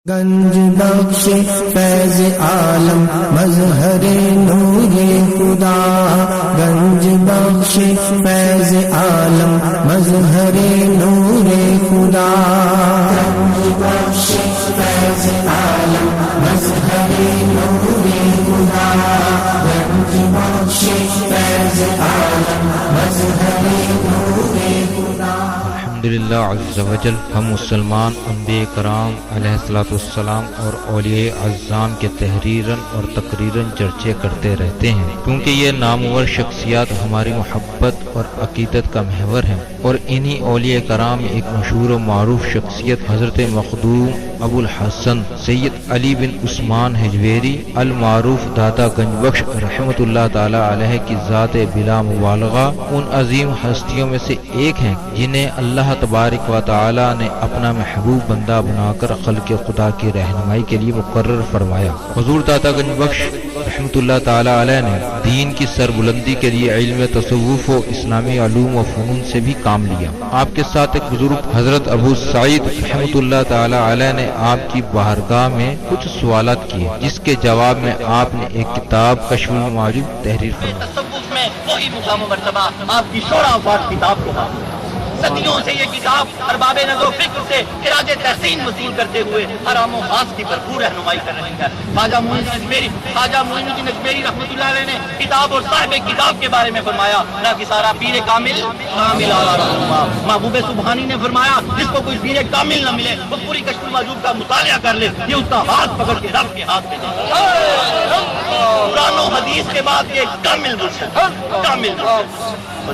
گنج بخش فیض عالم مظہر نور خدا، گنج بخش فیض عالم مظہر نور خدا، گنج بخش فیض عالم مظہر نور خدا، گنج بخش فیض عالم مظہر نور خدا۔ الحمدللہ عز وجل، ہم مسلمان انبیاء کرام علیہ الصلوۃ والسلام اور اولیاء اعظام کے تحریراً اور تقریراً چرچے کرتے رہتے ہیں، کیونکہ یہ نامور شخصیات ہماری محبت اور عقیدت کا محور ہیں، اور انہی اولیاء کرام میں ایک مشہور و معروف شخصیت حضرت مخدوم ابو الحسن سید علی بن عثمان حجویری المعروف داتا گنج بخش رحمۃ اللہ تعالی علیہ کی ذات بلا مبالغہ ان عظیم ہستیوں میں سے ایک ہیں جنہیں اللہ تبارک و تعالی نے اپنا محبوب بندہ بنا کر خلق خدا کی رہنمائی کے لیے مقرر فرمایا۔ حضور داتا گنج بخش رحمۃ اللہ تعالی علیہ نے دین کی سربلندی کے لیے علم تصوف و اسلامی علوم و فنون سے بھی کام لیا۔ آپ کے ساتھ ایک بزرگ حضرت ابو سعید رحمۃ اللہ تعالی علیہ نے آپ کی بارگاہ میں کچھ سوالات کیے، جس کے جواب میں آپ نے ایک کتاب کشف المعجوب تحریر فرمائی۔ تصوف میں وہی مقام و مرتبہ آپ کی شورا آباد کتاب کو تھا۔ صدیوں سے یہ کتاب ارباب نظر و فکر سے خراج تحسین وصول کرتے ہوئے حرام و خاص کی بھرپور رہنمائی کر رہی ہے۔ خواجہ معین الدین اجمیری رحمۃ اللہ علیہ نے کتاب اور صاحب کتاب کے بارے میں فرمایا، نہ کہ سارا پیر کامل اعلیٰ رہنما۔ محبوب سبحانی نے فرمایا، جس کو کوئی پیر کامل نہ ملے وہ پوری کشف المعجوب کا مطالعہ کر لے، یہ اس کا ہاتھ پکڑ کے رب کے ہاتھ میں دے۔ قرآن و حدیث کے بعد یہ کامل مرشد، کامل مرشد۔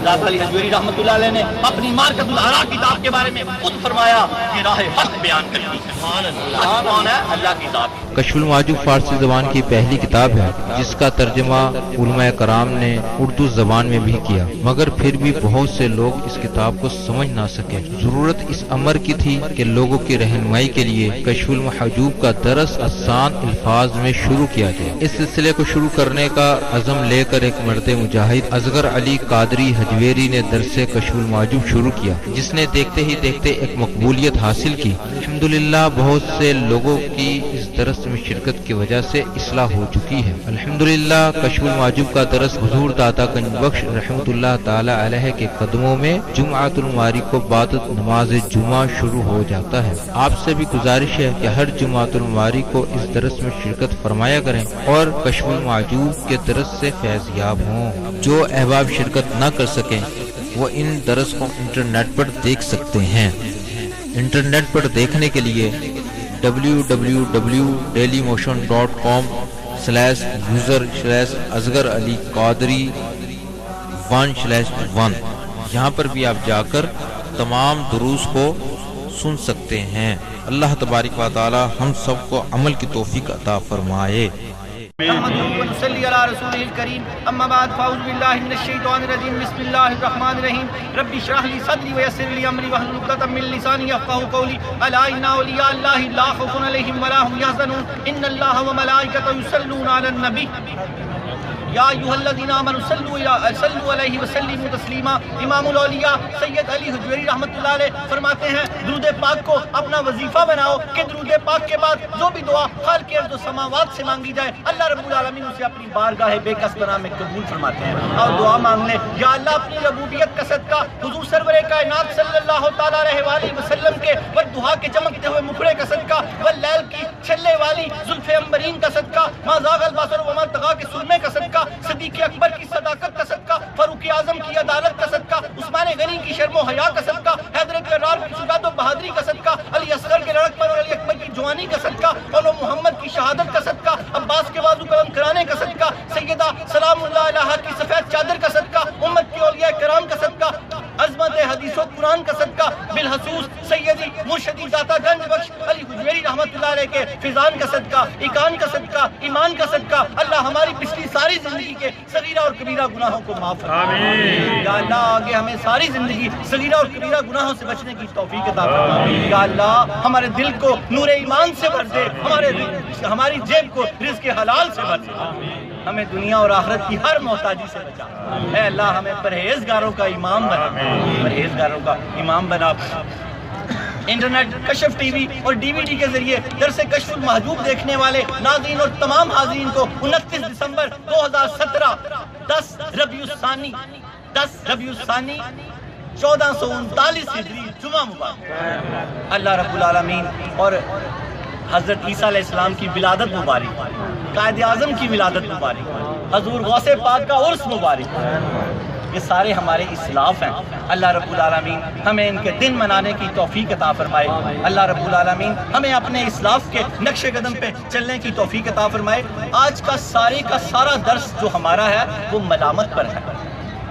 داتا علی حجویری رحمۃ اللہ علیہ نے اپنی مارکت الآراء کتاب کے بارے میں خود فرمایا کہ راہ حق بیان کرتی ہے۔ حق کون ہے؟ اللہ کی ذات۔ کشف المعجوب فارسی زبان کی پہلی کتاب ہے جس کا ترجمہ علماء کرام نے اردو زبان میں بھی کیا، مگر پھر بھی بہت سے لوگ اس کتاب کو سمجھ نہ سکے۔ ضرورت اس امر کی تھی کہ لوگوں کی رہنمائی کے لیے کشف المحجوب کا درس آسان الفاظ میں شروع کیا جائے۔ اس سلسلے کو شروع کرنے کا عزم لے کر ایک مرد مجاہد اصغر علی قادری حجویری نے درس کشف المعجوب شروع کیا، جس نے دیکھتے ہی دیکھتے ایک مقبولیت حاصل کی۔ الحمدللہ بہت سے لوگوں کی اس درس میں شرکت کی وجہ سے اصلاح ہو چکی ہے۔ الحمدللہ کشف المعجوب کا درس حضور داتا گنج بخش رحمۃ اللہ تعالی علیہ کے قدموں میں جمعۃ المواری کو بعد نماز جمعہ شروع ہو جاتا ہے۔ آپ سے بھی گزارش ہے کہ ہر جمعۃ المواری کو اس درس میں شرکت فرمایا کریں اور کشف المعجوب کے درس سے فیض یاب ہوں۔ جو احباب شرکت نہ کر سکیں وہ ان درس کو انٹرنیٹ پر دیکھ سکتے ہیں۔ انٹرنیٹ پر دیکھنے کے لیے www.dailymotion.com/user/اصغر علی قادری 1/1 یہاں پر بھی آپ جا کر تمام دروس کو سن سکتے ہیں۔ اللہ تبارک و تعالی ہم سب کو عمل کی توفیق عطا فرمائے۔ ونصلي على رسوله الكريم اما بعد فاعوذ بالله من الشيطان الرجيم بسم الله الرحمن الرحيم رب اشرح لي صدري ويسر لي امري واحلل عقدة من لساني يفقهوا قولي الا ان اولياء الله لا خوف عليهم ولا هم يحزنون ان الله وملائكته يصلون على النبي یا ایھا الذین آمنوا صلوا علیہ وسلموا تسلیما۔ امام الاولیاء سید علی حجویری رحمۃ اللہ علیہ فرماتے ہیں، درود پاک کو اپنا وظیفہ بناؤ کہ درود پاک کے بعد جو بھی دعا خالق ارض و سماوات سے مانگی جائے اللہ رب العالمین اسے اپنی بارگاہ بے کس بنا میں قبول فرماتے ہیں۔ اور دعا مانگ لیں، یا اللہ اپنی ربوبیت کا صدقہ حضور سرور کائنات صلی اللہ تعالیٰ علیہ وآلہ وسلم کے والدہا کے چمکتے ہوئے مکھڑے کا صدقہ، واللیل کی چھلے والی زلف عنبرین کا صدقہ، ما زاغ البصر وما طغیٰ کے سرمے کا صدقہ، صدیق اکبر کی صداقت کا صدقہ، فاروق اعظم کی عدالت کا صدقہ، عثمان غنی کی شرم و حیا کا صدقہ، حیدر کرار کی شجاعت و بہادری کا صدقہ، علی اصغر کے لڑک پر اور علی اکبر کی جوانی کا صدقہ، اور محمد کی شہادت کا صدقہ، عباس کے بازو قلم کرانے کا صدقہ، سیدہ سلام اللہ علیہا کی سفید چادر کا صدقہ، امت کے اولیاء کرام کا صدقہ، عظمت حدیث و قرآن کا صدقہ، بالخصوص سیدی مرشدی داتا گنج بخش علی حجویری رحمۃ اللہ علیہ کے فیضان کا صدقہ، ایقان کا صدقہ، ایمان کا صدقہ، اللہ ہماری پچھلی ساری زندگی کے صغیرہ اور کبیرہ گناہوں کو معاف فرما۔ یا اللہ آگے ہمیں ساری زندگی صغیرہ اور کبیرہ گناہوں سے بچنے کی توفیق عطا فرما۔ یا اللہ ہمارے دل کو نور ایمان سے بھر دے، ہماری جیب کو رزق حلال سے بھر دے، ہمیں دنیا اور آخرت کی ہر محتاجی سے بچا۔ اے اللہ ہمیں پرہیزگاروں کا امام بنا، پرہیزگاروں کا امام بنا۔ انٹرنیٹ، کشف ٹی وی اور ڈی وی ڈی کے ذریعے درس کشف المحجوب دیکھنے والے ناظرین اور تمام حاضرین کو 29 دسمبر 2017 10 ربیع الثانی 1439 ہجری جمعہ مبارک۔ اللہ رب العالمین اور حضرت عیسیٰ علیہ السلام کی ولادت مبارک، قائد اعظم کی ولادت مبارک، حضور غوث پاک کا عرس مبارک، یہ سارے ہمارے اسلاف ہیں۔ اللہ رب العالمین ہمیں ان کے دن منانے کی توفیق عطا فرمائے۔ اللہ رب العالمین ہمیں اپنے اسلاف کے نقش قدم پہ چلنے کی توفیق عطا فرمائے۔ آج کا سارا درس جو ہمارا ہے وہ ملامت پر ہے۔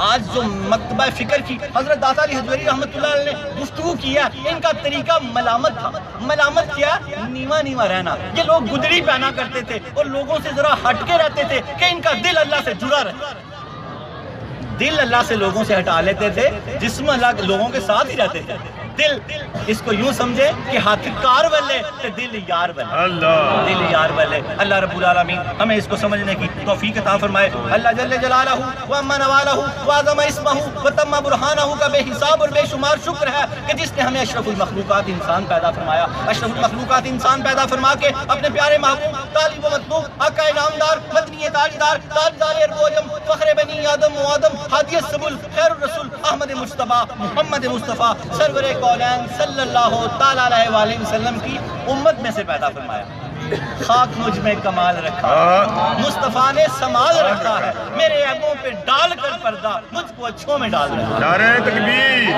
آج جو مکتبہ فکر کی حضرت داتا علی حجویری رحمۃ اللہ علیہ نے گفتگو کیا، ان کا طریقہ ملامت تھا۔ ملامت کیا؟ نیواں رہنا۔ یہ لوگ گدڑی پہنا کرتے تھے اور لوگوں سے ذرا ہٹ کے رہتے تھے کہ ان کا دل اللہ سے جڑا رہے۔ دل اللہ سے لوگوں سے ہٹا لیتے تھے، جسم اللہ لوگوں کے ساتھ ہی رہتے تھے۔ دل اس کو یوں سمجھے کہ ہاتھ کار والے تے دل یار والے، دل یار والے۔ اللہ رب العالمین ہمیں اس کو سمجھنے کی توفیق عطا فرمائے۔ اللہ جل جلالہ و اما نوالہ و اعظم اسمہ و تم برہانہ کا بے حساب اور بے شمار شکر ہے کہ جس نے ہمیں اشرف المخلوقات انسان پیدا فرمایا۔ اشرف المخلوقات انسان پیدا فرما کے اپنے پیارے محبوب طالب و مطلوب آقا انعامدار مدنی تاجدار تاجدار ارب و عجم فخر بنی آدم و آدم ہادی السبل خیر الرسول احمد مصطفیٰ محمد مصطفیٰ سرور کونین صلی اللہ تعالی علیہ وآلہ وسلم کی امت میں سے پیدا فرمایا۔ خاک مجھ میں کمال رکھا، مصطفیٰ نے سمال رکھا ہے، میرے عیبوں پہ ڈال کر پردہ مجھ کو اچھوں میں ڈال رکھا۔ نعرہ تکبیر،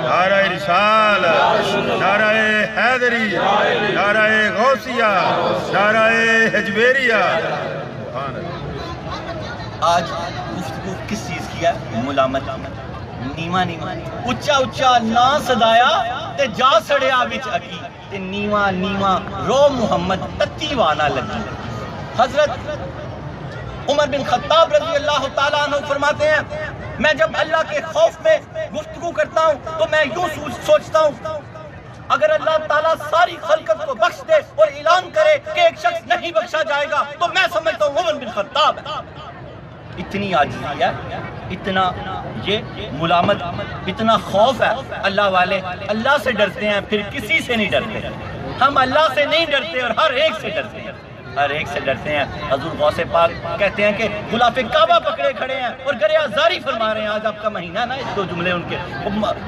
نعرہ رسالت، نعرہ حیدری، نعرہ غوثیہ، نعرہ حجویریہ۔ آج گفتگو کس چیز کی ہے؟ ملامت۔ نیواں اچا اچا نہ صدایا تے جا سڑیا وچ اکی تے نیواں رو محمد تتی وانا لگی۔ حضرت عمر بن خطاب رضی اللہ تعالیٰ عنہ فرماتے ہیں، میں جب اللہ کے خوف میں گفتگو کرتا ہوں تو میں یوں سوچتا ہوں، اگر اللہ تعالیٰ ساری خلقت کو بخش دے اور اعلان کرے کہ ایک شخص نہیں بخشا جائے گا تو میں سمجھتا ہوں عمر بن خطاب ہے۔ اتنی عاجزی ہے، اتنا یہ ملامت، اتنا خوف ہے۔ اللہ والے اللہ سے ڈرتے ہیں، پھر کسی سے نہیں ڈرتے۔ ہم اللہ سے نہیں ڈرتے اور ہر ایک سے ڈرتے ہیں، ہر ایک سے ڈرتے ہیں۔ حضور غوث پاک کہتے ہیں کہ غلاف کعبہ پکڑے کھڑے ہیں اور گریہ زاری فرما رہے ہیں۔ آج آپ کا مہینہ نا، اس دو جملے ان کے،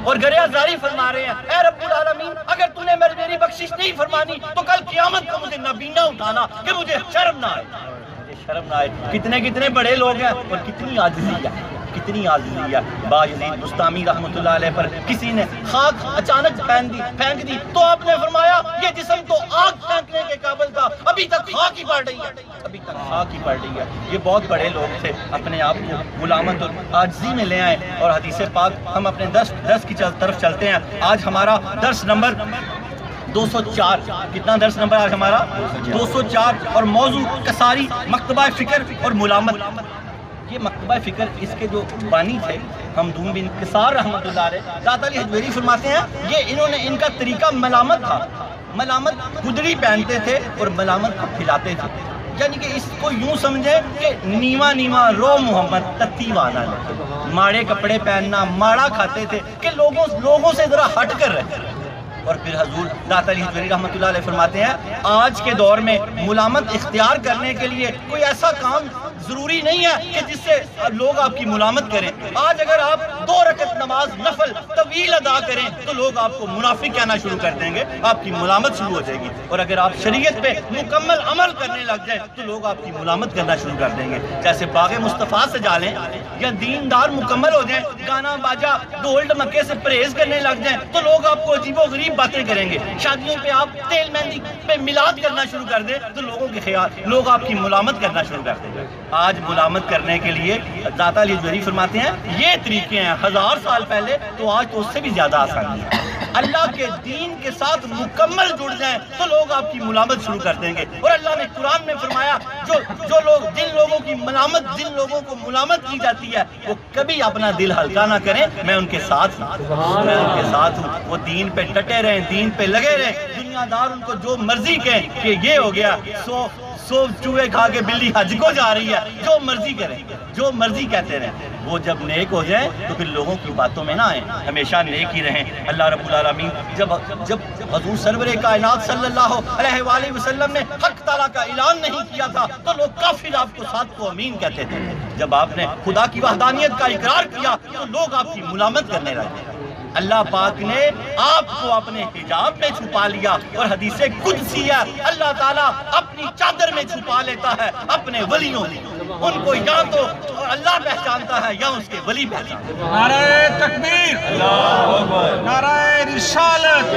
اور گریہ زاری فرما رہے ہیں، اے رب العالمین اگر تو نے میری بخشش نہیں فرمانی تو کل قیامت کو مجھے نبینہ اٹھانا کہ مجھے شرم نہ آئے، شرم نہ آئے۔ کتنے بڑے لوگ ہیں اور کتنی عاجزی ہے، کتنی عاجزی ہے۔ باجزید بستامی رحمۃ اللہ علیہ پر کسی نے خاک اچانک پھینک دی تو آپ نے فرمایا یہ جسم تو آگ پھینکنے کے قابل تھا، ابھی تک خاک ہی پڑ رہی ہے، ابھی تک خاک ہی پڑ رہی ہے۔ یہ بہت بڑے لوگ تھے، اپنے آپ کو ملامت اور عاجزی میں لے آئے۔ اور حدیث پاک ہم اپنے درس کی طرف چلتے ہیں۔ آج ہمارا درس نمبر 204، کتنا درس نمبر آج ہمارا؟ 204، اور موضوع کساری مکتبہ فکر اور ملامت۔ یہ مکتبہ فکر اس کے جو بانی تھے حمدون بن کسار رحمۃ اللہ علیہ، داتا علی حجویری فرماتے ہیں یہ ان کا طریقہ ملامت تھا۔ ملامت گدڑی پہنتے تھے اور ملامت پھیلاتے تھے، یعنی کہ اس کو یوں سمجھے کہ نیواں رو محمد تتی وانا لگے۔ ماڑے کپڑے پہننا، ماڑا کھاتے تھے کہ لوگوں سے ذرا ہٹ کر رہے۔ اور پھر حضور داتا علی حجویری رحمۃ اللہ علیہ فرماتے ہیں آج کے دور میں ملامت اختیار کرنے کے لیے کوئی ایسا کام ضروری نہیں ہے کہ جس سے لوگ آپ کی ملامت کریں۔ آج اگر آپ 2 رکعت نماز نفل طویل ادا کریں تو لوگ آپ کو منافق کہنا شروع کر دیں گے، آپ کی ملامت شروع ہو جائے گی۔ اور اگر آپ شریعت پہ مکمل عمل کرنے لگ جائیں تو لوگ آپ کی ملامت کرنا شروع کر دیں گے۔ جیسے باغ مصطفیٰ سجا لیں یا دیندار مکمل ہو جائیں، گانا باجا ڈھول ڈمکے سے پرہیز کرنے لگ جائیں تو لوگ آپ کو عجیب و غریب باتیں کریں گے۔ شادیوں پہ آپ تیل مہندی پہ میلاد کرنا شروع کر دیں تو لوگ آپ کی ملامت کرنا شروع کر دیں گے۔ آج ملامت کرنے کے لیے داتا علی حجویری فرماتے ہیں یہ طریقے ہیں 1000 سال پہلے، تو آج تو اس سے بھی زیادہ آسانی ہے۔ اللہ کے دین کے ساتھ مکمل جڑ جائیں تو لوگ آپ کی ملامت شروع کر دیں گے۔ اور اللہ نے قرآن میں فرمایا جن لوگوں کو ملامت کی جاتی ہے وہ کبھی اپنا دل ہلکا نہ کریں، میں ان کے ساتھ ہوں۔ وہ دین پہ ڈٹے رہیں، دین پہ لگے رہیں۔ دنیا دار ان کو جو مرضی کہیں کہ یہ ہو گیا، سو چوہے کھا کے بلی حج کو جا رہی ہے، جو مرضی کریں، جو مرضی کہتے رہیں۔ وہ جب نیک ہو جائیں تو پھر لوگوں کی باتوں میں نہ آئیں، ہمیشہ نیک ہی رہیں۔ اللہ رب العالمین جب حضور سرور کائنات صلی اللہ علیہ وآلہ وسلم نے حق تعالیٰ کا اعلان نہیں کیا تھا تو لوگ کافر آپ کو ساتھ کو امین کہتے تھے۔ جب آپ نے خدا کی وحدانیت کا اقرار کیا تو لوگ آپ کی ملامت کرنے لگے۔ اللہ پاک نے آپ کو اپنے حجاب میں چھپا لیا، اور حدیث قدسی ہے اللہ تعالیٰ اپنی چادر میں چھپا لیتا ہے اپنے ولیوں میں، ان کو یا تو اللہ پہچانتا ہے یا اس کے ولی پہچانتا ہے۔ نعرہ تکبیر، نعرہ رسالت،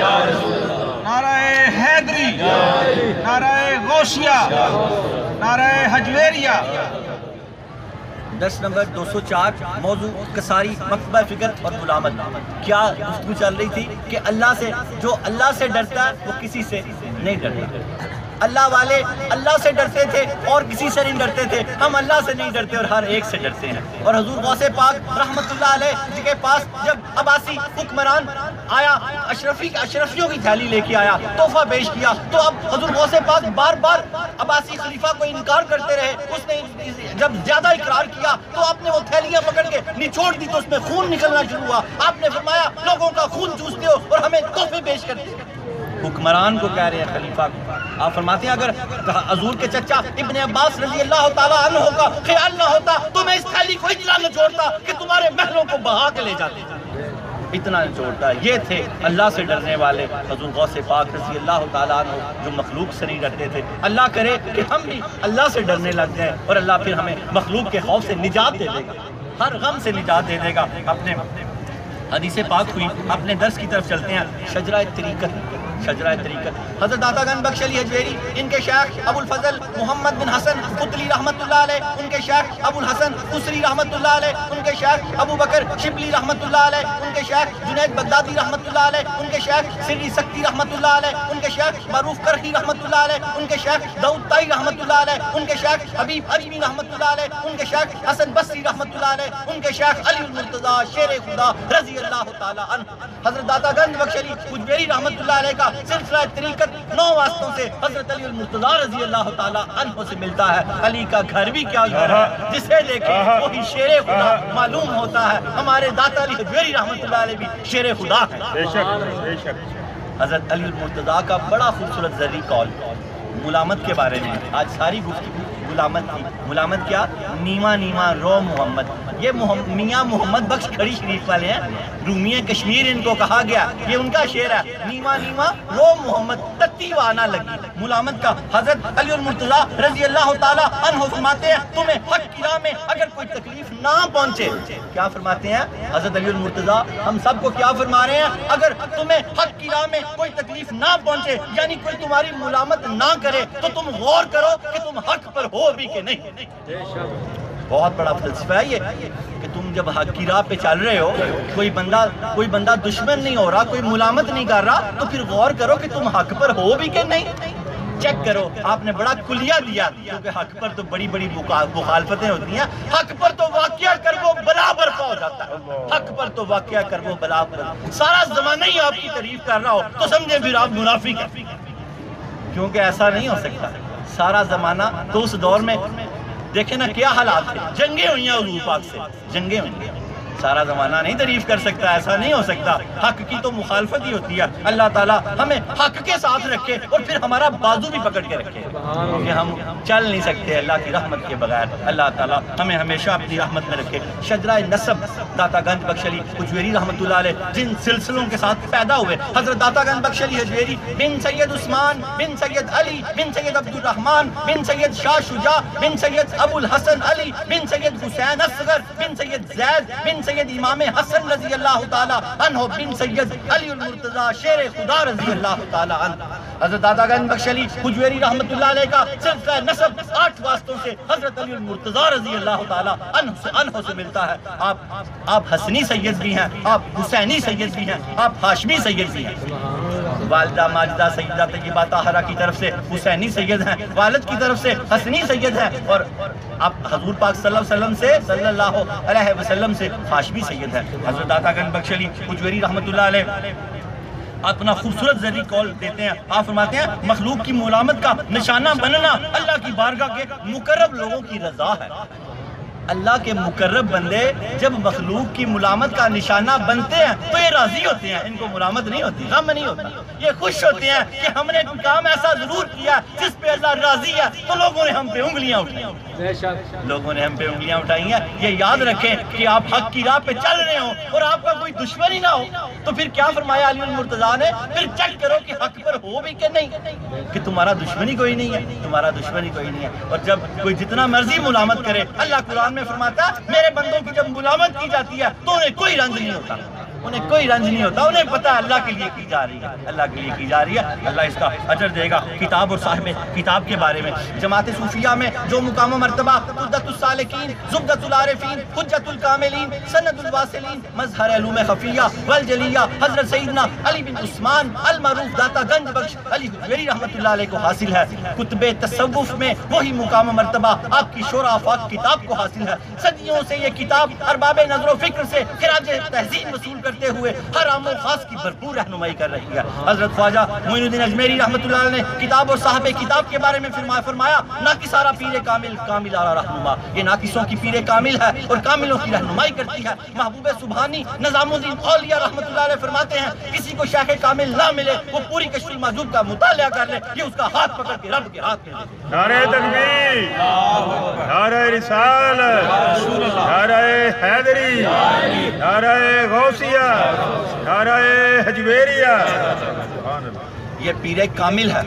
نعرہ حیدری، نعرہ غوثیہ، نعرہ حجویریہ۔ درس نمبر 204، موضوع کساری، مکتبہ فکر اور غلامت۔ کیا گفتگو چل رہی تھی کہ جو اللہ سے ڈرتا ہے وہ کسی سے نہیں ڈرتا۔ اللہ والے اللہ سے ڈرتے تھے اور کسی سے نہیں ڈرتے تھے، ہم اللہ سے نہیں ڈرتے اور ہر ایک سے ڈرتے ہیں۔ اور حضور غوث پاک رحمت اللہ علیہ کے پاس جب عباسی حکمران آیا، اشرفیوں کی تھیلی لے کے آیا، تحفہ پیش کیا، تو اب حضور غوث پاک بار بار عباسی خلیفہ کو انکار کرتے رہے۔ اس نے جب زیادہ اقرار کیا تو آپ نے وہ تھیلیاں پکڑ کے نچوڑ دی تو اس میں خون نکلنا شروع ہوا۔ آپ نے فرمایا لوگوں کا خون چوستے ہو اور ہمیں تحفے پیش کرتے ہو۔ حکمران کو کہہ رہے ہیں، خلیفہ کو۔ آپ فرماتے ہیں اگر حضور کے چچا ابن عباس رضی اللہ تعالیٰ عنہ کا خیال نہ ہوتا تو میں اس تھیلی کو اتنا نچوڑتا کہ تمہارے محلوں کو بہا کے لے جاتے۔ اتنا نچوڑتا۔ یہ تھے اللہ سے ڈرنے والے حضور غوث پاک رضی اللہ تعالیٰ عنہ، جو مخلوق سے نہیں ڈرتے تھے۔ اللہ کرے کہ ہم بھی اللہ سے ڈرنے لگ جائیں اور اللہ پھر ہمیں مخلوق کے خوف سے نجات دے دے گا، ہر غم سے نجات دے دے گا۔ اپنے حدیث پاک ہوئی، اپنے درس کی طرف چلتے ہیں۔ شجرہ طریقت حضرت داتا گنج بخش علی حجویری، ان کے شیخ ابو الفضل محمد بن حسن قطلی رحمت اللہ علیہ، ان کے شیخ ابو الحسن قصری رحمت اللہ علیہ، ان کے شیخ ابو بکر شبلی رحمت اللہ علیہ، ان کے شیخ جنید بغدادی رحمت اللہ علیہ، ان کے شیخ سری سکتی رحمت اللہ علیہ، ان کے شیخ معروف کرخی رحمت اللہ علیہ، ان کے شیخ داؤد طائی رحمت اللہ علیہ، ان کے شیخ حبیب عریمی رحمت اللہ علیہ، ان کے شیخ حسن بصری رحمت اللہ علیہ، ان کے شیخ علی المرتضیٰ شیر خدا رضی اللہ تعالیٰ عنہ۔ حضرت داتا گنج بخش علی حجویری رحمت اللہ علیہ کا سلسلہ طریقت 9 واسطوں سے حضرت علی المرتضیٰ رضی اللہ تعالیٰ عنہ سے ملتا ہے۔ علی کا گھر بھی کیا گھر ہے، جسے دیکھے وہی شیر خدا معلوم ہوتا ہے۔ ہمارے داتا علی حجویری رحمت اللہ علیہ بھی شیر خدا ہے۔ بے شک۔ حضرت علی المرتضیٰ کا بڑا خوبصورت ذری قول ملامت کے بارے میں۔ آج ساری گفتگو ملامت کی۔ ملامت کیا؟ نیما نیما رو محمد۔ یہ میاں محمد بخش کھڑی شریف والے ہیں، رومی کشمیر ان کو کہا گیا، یہ ان کا شعر ہے۔ نیما نیما رو محمد، تتی وانا لگی ملامت کا۔ حضرت علی المرتضیٰ رضی اللہ تعالیٰ عنہ فرماتے ہیں تمہیں حق کی راہ میں اگر کوئی تکلیف نہ پہنچے، کیا فرماتے ہیں حضرت علی المرتضیٰ؟ ہم سب کو کیا فرما رہے ہیں؟ اگر تمہیں حق کی راہ میں کوئی تکلیف نہ پہنچے، یعنی کوئی تمہاری ملامت نہ کرے، تو تم غور کرو کہ تم حق پر ہو بھی کہ نہیں۔ بہت بڑا فلسفہ ہے یہ کہ تم جب حق کی راہ پہ چل رہے ہو، کوئی بندہ دشمن نہیں ہو رہا، کوئی ملامت نہیں کر رہا، تو پھر غور کرو کہ تم حق پر ہو بھی کہ نہیں۔ چیک کرو، آپ نے بڑا کلیہ دیا، کیونکہ حق پر تو بڑی بڑی مخالفتیں ہوتی ہیں۔ حق پر تو واقعہ کر وہ برابر کا ہو جاتا ہے، حق پر تو واقعہ کر وہ برابر۔ سارا زمانہ ہی آپ کی تعریف کر رہا ہو تو سمجھے پھر آپ منافق ہیں، کیونکہ ایسا نہیں ہو سکتا۔ سارا زمانہ تو اس دور میں دیکھیں نا کیا حالات تھے، جنگیں ہوئی ہیں حضور پاک سے، جنگیں ہوئی ہیں۔ سارا زمانہ نہیں تعریف کر سکتا، ایسا نہیں ہو سکتا۔ حق کی تو مخالفت ہی ہوتی ہے۔ اللہ تعالیٰ ہمیں حق کے ساتھ رکھے اور پھر ہمارا بازو بھی پکڑ کے رکھے، کیونکہ ہم چل نہیں سکتے اللہ کی رحمت کے بغیر۔ اللہ تعالیٰ ہمیں ہمیشہ اپنی رحمت میں رکھے۔ شجرہ نسب داتا گنج بخش علی حجویری رحمت اللہ علیہ جن سلسلوں کے ساتھ پیدا ہوئے، حضرت داتا گنج بخش علی حجویری بن سید عثمان بن سید علی بن سید عبد الرحمن بن سید شاہ شجاع بن سید ابو الحسن علی بن سید حسین اصغر بن سید زید بن سید امام حسن رضی اللہ تعالیٰ عنہ بن سید علی المرتضیٰ شیر خدا رضی اللہ تعالیٰ عنہ۔ حضرت داتا گنج بخش علی حجویری رحمت اللہ علیہ کا سلسلہ نسب 8 واسطوں سے حضرت علی المرتضیٰ رضی اللہ تعالیٰ عنہ سے ملتا ہے۔ آپ حسنی سید بھی ہیں، آپ حسینی سید بھی ہیں، آپ ہاشمی سید بھی ہیں۔ والدہ ماجدہ سیدہ طیبہ طاہرہ کی طرف سے حسینی سید ہیں، والد کی طرف سے حسنی سید ہیں، اور آپ حضور پاک صلی اللہ علیہ وسلم سے ہاشمی سید ہیں۔ حضرت داتا گنج بخش علی حجویری رحمت اللہ علیہ اپنا خوبصورت ذری قول دیتے ہیں۔ آپ فرماتے ہیں مخلوق کی ملامت کا نشانہ بننا اللہ کی بارگاہ کے مقرب لوگوں کی رضا ہے۔ اللہ کے مقرب بندے جب مخلوق کی ملامت کا نشانہ بنتے ہیں تو یہ راضی ہوتے ہیں، ان کو ملامت نہیں ہوتی، غم نہیں ہوتا، یہ خوش ہوتے ہیں کہ ہم نے کوئی کام ایسا ضرور کیا جس پہ اللہ راضی ہے، تو لوگوں نے ہم پہ انگلیاں اٹھائی، لوگوں نے ہم پہ انگلیاں اٹھائی ہیں۔ یہ یاد رکھیں کہ آپ حق کی راہ پہ چل رہے ہوں اور آپ کا کوئی دشمن ہی نہ ہو تو پھر کیا فرمایا علی المرتضیٰ نے، پھر چیک کرو کہ حق پر ہو بھی کہ نہیں، کہ تمہارا دشمن ہی کوئی نہیں ہے، تمہارا دشمن ہی کوئی نہیں ہے۔ اور جب کوئی جتنا مرضی ملامت کرے، اللہ قرآن میں فرماتا ہے میرے بندوں کی جب ملامت کی جاتی ہے تو انہیں کوئی رنج نہیں ہوتا، انہیں کوئی رنج نہیں ہوتا، انہیں پتہ ہے اللہ کے لیے کی جا رہی ہے، اللہ کے لیے کی جا رہی ہے، اللہ اس کا اجر دے گا۔ کتاب اور صاحب کتاب کے بارے میں جماعت صوفیہ میں جو مقام و مرتبہ عدت السالکین، زبدۃ العارفین، حجت الکاملین، سند الواصلین، مظہر علوم خفیہ والجلیہ حضرت سیدنا علی بن عثمان المعروف داتا گنج بخش علی حجویری رحمۃ اللہ علیہ کو حاصل ہے۔ کتب تصوف میں وہی مقام و مرتبہ آپ کی شورى آفاق کتاب کو حاصل ہے۔ صدیوں سے یہ کتاب ارباب نظر و فکر سے خراج تحسین وصول کرتے ہوئے ہر عام و خاص کی بھرپور رہنمائی کر رہی ہے۔ حضرت خواجہ معین الدین اجمیری رحمۃ اللہ علیہ نے کتاب اور صاحب کتاب کے بارے میں فرمایا ناقصارہ پیر کامل کامل آرا رہنما، یہ ناقصوں کی پیر کامل ہے اور کاملوں کی رہنمائی کرتی ہے۔ محبوب سبحانی نظام الدین اولیاء رحمۃ اللہ علیہ فرماتے ہیں کسی کو شیخ کامل نہ ملے وہ پوری کشف المحجوب کا مطالعہ کر لے، یہ اس کا ہاتھ پکڑ کے رب کے ہاتھ میں دے۔ نعرہ تکبیر، نعرہ رسالت، نعرہ حیدری، نعرہ غوثیہ، نعرہ حجویریہ۔ یہ پیر کامل ہے،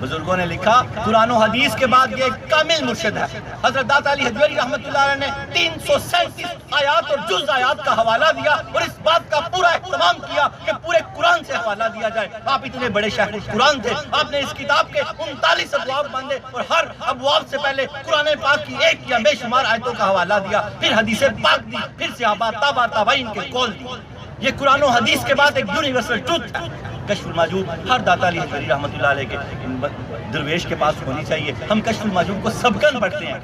بزرگوں نے لکھا قرآن و حدیث کے بعد یہ کامل مرشد ہے۔ حضرت داتا علی حجویری رحمۃ اللہ علیہ نے 337 آیات اور جز آیات کا حوالہ دیا اور اس بات کا پورا اہتمام کیا کہ پورے قرآن سے حوالہ دیا جائے۔ آپ اتنے بڑے شاہر قرآن تھے، آپ نے اس کتاب کے 39 ابواب باندھے اور ہر ابواب سے پہلے قرآن پاک کی ایک یا بے شمار آیتوں کا حوالہ دیا، پھر حدیث پاک دی، پھر صحابہ تابع تابعین کے قول دی۔ یہ قرآن و حدیث کے بعد ایک یونیورسل ٹروتھ ہے۔ کشف المحجوب ہر داتا علی حجویری رحمۃ اللہ علیہ کے درویش کے پاس ہونی چاہیے۔ ہم کشف المحجوب کو سبقاً پڑھتے ہیں،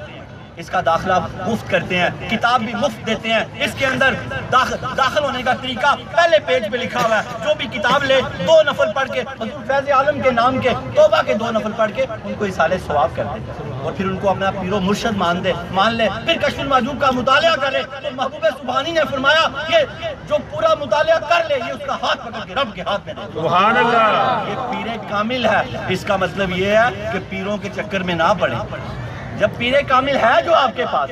اس کا داخلہ مفت کرتے ہیں، کتاب بھی مفت دیتے ہیں۔ اس کے اندر داخل ہونے کا طریقہ پہلے پیج پہ لکھا ہوا ہے۔ جو بھی کتاب لے 2 نفل پڑھ کے حضور فیض عالم کے نام کے توبہ کے 2 نفل پڑھ کے ان کو اصالہ ثواب کر دے اور پھر ان کو اپنا پیر و مرشد مان لے، پھر کشف المحجوب کا مطالعہ کرے۔ تو محبوب سبحانی نے فرمایا یہ جو پورا مطالعہ کر لے یہ اس کا ہاتھ پکڑ کے رب کے ہاتھ میں دے۔ سبحان اللہ، یہ پیر کامل ہے۔ اس کا مطلب یہ ہے کہ پیروں کے چکر میں نہ پڑے۔ جب پیر کامل ہے جو آپ کے پاس،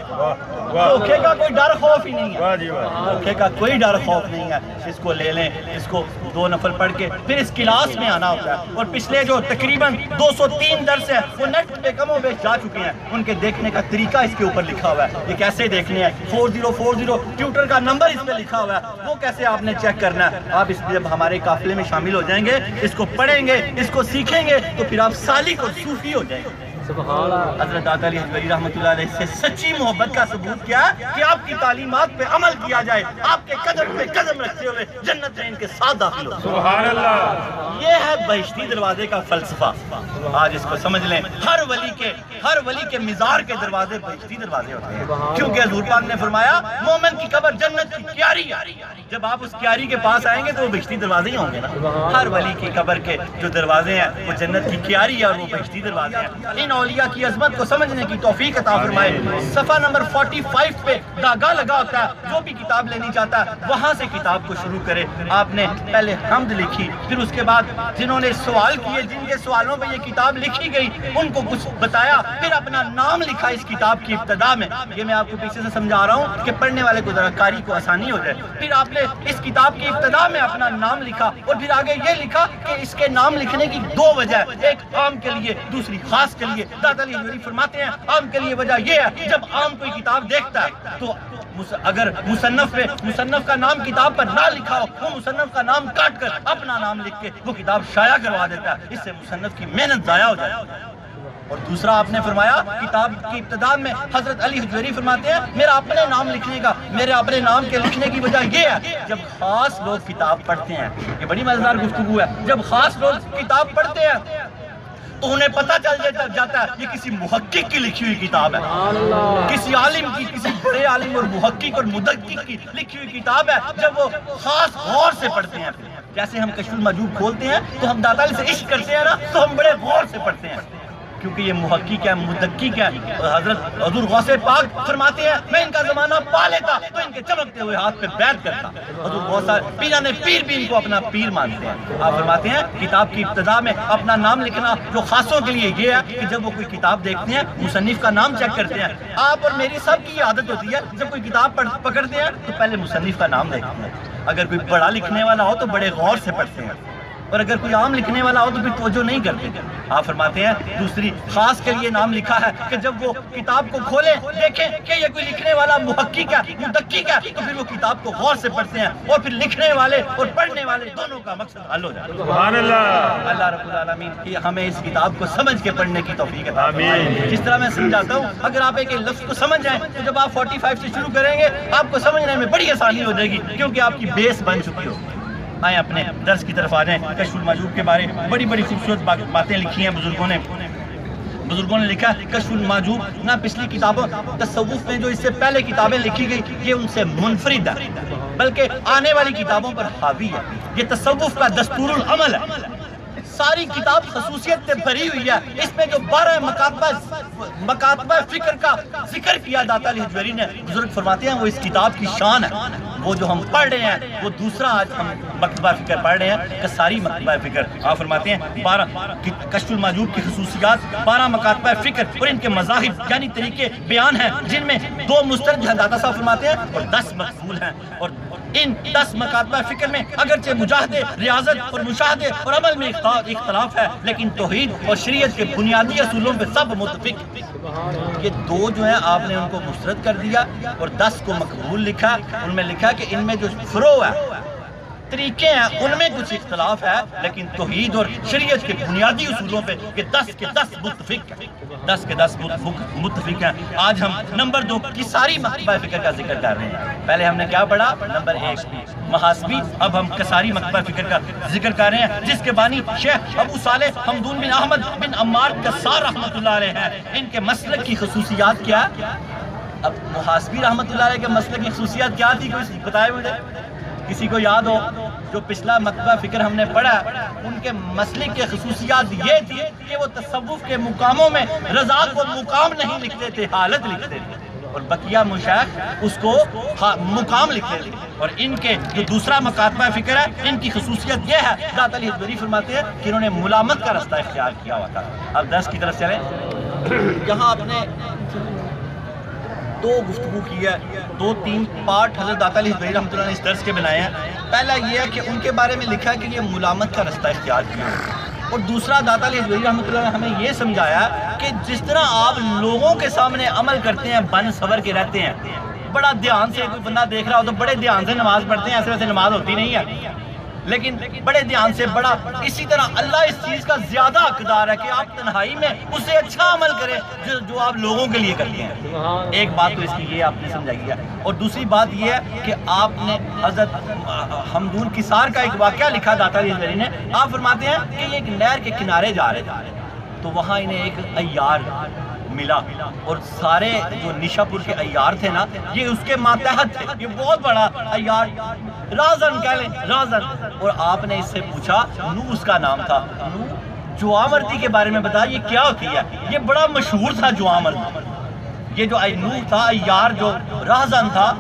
دھوکے کا کوئی ڈر خوف ہی نہیں ہے، دھوکے کا کوئی ڈر خوف نہیں ہے۔ اس کو لے لیں، اس کو 2 نفل پڑھ کے پھر اس کلاس میں آنا ہوتا ہے۔ اور پچھلے جو تقریباً 203 درس ہیں وہ نیٹ پہ کم و بیش جا چکے ہیں، ان کے دیکھنے کا طریقہ اس کے اوپر لکھا ہوا ہے۔ یہ کیسے دیکھنے ہیں، 4040 ٹیوٹر کا نمبر اس پہ لکھا ہوا ہے، وہ کیسے آپ نے چیک کرنا ہے۔ آپ اس جب ہمارے قافلے میں شامل ہو جائیں گے، اس کو پڑھیں گے، اس کو سیکھیں گے تو پھر آپ سالک اور صوفی ہو جائیں گے۔ حضرت داتا علی حجویری رحمۃ اللہ علیہ سے سچی محبت کا ثبوت کیا ہے کہ آپ کی تعلیمات پہ عمل کیا جائے، آپ کے قدم پہ قدم رکھتے ہوئے جنت میں ان کے ساتھ داخل ہو۔ سبحان اللہ، یہ ہے بہشتی دروازے کا فلسفہ۔ آج اس کو سمجھ لیں، ہر ولی کے مزار کے دروازے بہشتی دروازے ہوتے ہیں، کیونکہ حضور پاک نے فرمایا مومن کی قبر جنت کی کیاری ہے۔ جب آپ اس کیاری کے پاس آئیں گے تو وہ بہشتی دروازے ہی ہوں گے نا۔ ہر ولی کی قبر کے جو دروازے ہیں وہ جنت کی کیاری ہے اور وہ بہشتی دروازے ہیں۔ ان اولیاء کی عظمت کو سمجھنے کی توفیق عطا فرمائے۔ صفحہ نمبر 45 پہ داغا لگا ہوتا ہے، جو بھی کتاب لینی چاہتا ہے وہاں سے کتاب کو شروع کرے۔ آپ نے پہلے حمد لکھی، پھر اس کے بعد جنہوں نے سوال کیے، جن کے سوالوں پہ یہ کتاب لکھی گئی ان کو کچھ بتایا، پھر اپنا نام لکھا اس کتاب کی ابتدا میں۔ یہ میں آپ کو پیچھے سے سمجھا رہا ہوں کہ پڑھنے والے کو ذرا قاری کو آسانی ہو جائے۔ پھر آپ نے اس کتاب کی ابتدا میں اپنا نام لکھا اور پھر آگے یہ لکھا کہ اس کے نام لکھنے کی 2 وجہ ہے، ایک عام کے لیے، دوسری خاص کے لیے۔ داتا علی حجویری فرماتے ہیں عام کے لیے وجہ یہ ہے جب عام کوئی کتاب دیکھتا ہے تو اگر مصنف کا نام کتاب پر نہ لکھا ہو، وہ مصنف کا نام کاٹ کر اپنا نام لکھ کے وہ کتاب شائع کروا دیتا ہے، اس سے مصنف کی محنت ضائع ہو جائے۔ اور دوسرا آپ نے فرمایا کتاب کی ابتدا میں حضرت علی حجویری فرماتے ہیں میرا اپنے نام لکھنے کا، میرے اپنے نام کے لکھنے کی وجہ یہ ہے جب خاص لوگ کتاب پڑھتے ہیں، یہ بڑی مزیدار گفتگو ہے، جب خاص لوگ کتاب پڑھتے ہیں تو انہیں پتہ چل جاتا ہے یہ کسی محقق کی لکھی ہوئی کتاب ہے، کسی عالم کی، کسی بڑے عالم اور محقق اور مدقق کی لکھی ہوئی کتاب ہے۔ جب وہ خاص غور سے پڑھتے ہیں، جیسے ہم کشف المحجوب کھولتے ہیں تو ہم داتا علی سے عشق کرتے ہیں نا، تو ہم بڑے غور سے پڑھتے ہیں کیونکہ یہ محقق ہے، مدقق ہے. حضرت حضور غوث پاک فرماتے ہیں میں ان کا زمانہ پا لیتا تو ان کے چمکتے ہوئے ہاتھ پہ بیعت کرتا. حضور غوث پیرانے پیر بھی ان کو اپنا پیر مانتے ہیں. آپ فرماتے ہیں کتاب کی ابتدا میں اپنا نام لکھنا جو خاصوں کے لیے یہ ہے کہ جب وہ کوئی کتاب دیکھتے ہیں مصنف کا نام چیک کرتے ہیں. آپ اور میری سب کی عادت ہوتی ہے جب کوئی کتاب پکڑتے ہیں تو پہلے مصنف کا نام دیکھتے ہیں. اگر کوئی بڑا لکھنے والا ہو تو بڑے غور سے پڑھتے ہیں، اور اگر کوئی عام لکھنے والا ہو تو پھر توجہ نہیں کرتے. آپ فرماتے ہیں دوسری خاص کے لیے نام لکھا ہے کہ جب وہ کتاب کو کھولیں دیکھیں کہ یہ کوئی لکھنے والا محقق ہے، مدقق ہے، تو پھر وہ کتاب کو غور سے پڑھتے ہیں اور پھر لکھنے والے اور پڑھنے والے دونوں کا مقصد حل ہو جائے. سبحان اللہ. اللہ رب العالمین کہ ہمیں اس کتاب کو سمجھ کے پڑھنے کی توفیق عطا فرمائے. جس طرح میں سمجھاتا ہوں اگر آپ ایک لفظ کو سمجھ جائیں تو جب آپ 45 سے شروع کریں گے آپ کو سمجھنے میں بڑی آسانی ہو جائے گی کیونکہ آپ کی بیس بن چکی ہو. آئیں اپنے درس کی طرف آ جائیں. کشف المحجوب کے بارے بڑی بڑی خوبصورت باتیں لکھی ہیں بزرگوں نے لکھا ہے کشف المحجوب نہ پچھلی کتابوں تصوف میں جو اس سے پہلے کتابیں لکھی گئی یہ ان سے منفرد ہے بلکہ آنے والی کتابوں پر حاوی ہے. یہ تصوف کا دستور العمل ہے. ساری کتاب خصوصیت سے بھری ہوئی ہے. اس میں جو 12 مکاتبہ فکر کا ذکر کیا داتا علی حجویری نے بزرگ فرماتے ہیں وہ اس کتاب کی شان ہے. وہ جو ہم پڑھ رہے ہیں وہ دوسرا آج ہم مکتبہ فکر پڑھ رہے ہیں کساری مکتبہ فکر. آپ فرماتے ہیں 12 کشف المحجوب کی خصوصیات 12 مکاتبہ فکر اور ان کے مذاہب یعنی طریقے بیان ہیں جن میں 2 مسترد ہیں داتا صاحب فرماتے ہیں اور 10 مقبول ہیں. اور ان 10 مکاتبہ فکر میں اگرچہ مجاہدے، ریاضت اور مشاہدے اور عمل میں اختلاف ہے لیکن توحید اور شریعت کے بنیادی اصولوں پہ سب متفق. یہ 2 جو ہیں آپ نے ان کو مسترد کر دیا اور 10 کو مقبول لکھا. ان میں لکھا کہ ان میں جو فروع ہے طریقے ہیں ان میں کچھ اختلاف ہے لیکن توحید اور شریعت کے بنیادی اصولوں پہ کہ 10 کے 10 متفق ہیں. 10 کے 10 متفق ہیں. آج ہم نمبر 2 کی ساری مکتبہ فکر کا ذکر کر رہے ہیں. پہلے ہم نے کیا پڑھا نمبر 1 محاسبی. اب ہم کساری مکتبہ فکر کا ذکر کر رہے ہیں جس کے بانی شیخ ابو صالح حمدون بن احمد بن عمار کسار رحمۃ اللہ علیہ ہیں. ان کے مسلک کی خصوصیات کیا؟ اب محاسبی رحمۃ اللہ علیہ کے مسلک کی خصوصیات کیا تھی کوئی بتائے مجھے؟ کسی کو یاد ہو؟ جو پچھلا مکتبہ فکر ہم نے پڑھا ان کے مسلک کے خصوصیات یہ تھی کہ وہ تصوف کے مقاموں میں رضا کو مقام نہیں لکھتے تھے حالت لکھتے تھے اور بقیہ مشائخ اس کو مقام لکھتے تھے. اور ان کے جو دوسرا مکاتبہ فکر ہے ان کی خصوصیت یہ ہے داتا علی حجویری فرماتے ہیں کہ انہوں نے ملامت کا رستہ اختیار کیا ہوا تھا. اب درس کی طرف چلیں. یہاں آپ نے 2 گفتگو کی ہے 2-3 پارٹ حضرت داتا علی حجویری رحمۃ اللہ نے اس درس کے بنائے ہیں. پہلا یہ ہے کہ ان کے بارے میں لکھا ہے کہ یہ ملامت کا رستہ اختیار کیا ہے اور دوسرا داتا علی حجویری رحمۃ اللہ نے ہمیں یہ سمجھایا کہ جس طرح آپ لوگوں کے سامنے عمل کرتے ہیں بن صبر کے رہتے ہیں بڑا دھیان سے کوئی بندہ دیکھ رہا ہو تو بڑے دھیان سے نماز پڑھتے ہیں. ایسے ویسے نماز ہوتی نہیں ہے لیکن بڑے دھیان سے بڑا. اسی طرح اللہ اس چیز کا زیادہ حقدار ہے کہ آپ تنہائی میں اس سے اچھا عمل کریں جو آپ لوگوں کے لیے کرتے ہیں. ایک بات تو اس کی یہ آپ نے سمجھائی ہے. اور دوسری بات یہ ہے کہ آپ نے حضرت حمدون کسار کا ایک واقعہ لکھا داتا علی حجویری نے. آپ فرماتے ہیں کہ یہ ایک نہر کے کنارے جا رہے تھے تو وہاں انہیں ایک عیار ملا اور سارے جو نیشا پور کے عیار تھے نا یہ اس کے ماتحت تھے. یہ بہت بڑا عیار رازن کہہ لیں رازن. اور آپ نے اس سے پوچھا نو اس کا نام تھا نو جوامردی کے بارے میں بتا یہ کیا ہوتی ہے؟ یہ بڑا مشہور تھا جوامردی. یہ جو نو تھا عیار جو رازن تھا